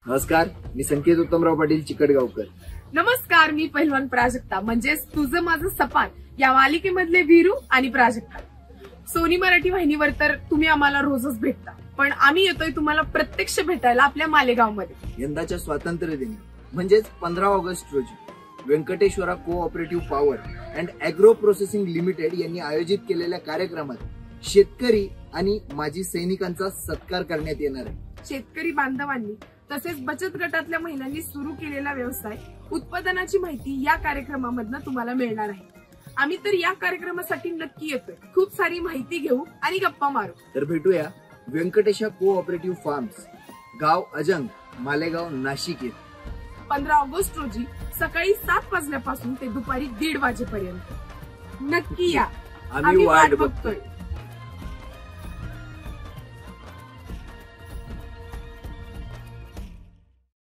नमस्कार, मी संकेत उत्तमराव पाटील चिकटगावकर. नमस्कार, मी पहिलवान प्राजक्ता म्हणजेच तुझं माझं सपान या मालिकेमधले वीरू आणि प्राजक्ता. सोनी मराठी वाहिनीवर तर तुम्ही आम्हाला रोजच भेटता, पण आम्ही येतोय तुम्हाला प्रत्यक्ष भेटायला आपल्या मालेगावमध्ये. यंदाच्या स्वातंत्र्य दिनी म्हणजेच 15 ऑगस्ट रोजी Venkateshwara cooperative power and agro processing limited यांनी आयोजित केलेल्या कार्यक्रमात शेतकरी आणि माजी सैनिकांचा सत्कार करण्यात येणार आहे. शेतकरी बांधवांनी तसेच बचत गटातल्या महिलांनी सुरू केलेला व्यवसाय उत्पादनाची माहिती या कार्यक्रमामधनं तुम्हाला मिळणार आहे. आम्ही तर या कार्यक्रमासाठी नक्की येतोय. खूप सारी माहिती घेऊ आणि गप्पा मारू. तर भेटूया व्यंकटेशा कोऑपरेटिव्ह फार्म्स, गाव अजंग, मालेगाव, नाशिक येथे 15 ऑगस्ट रोजी सकाळी 7 वाजल्यापासून ते दुपारी 1:30 वाजेपर्यंत. नक्की या, आम्ही वाट बघतोय.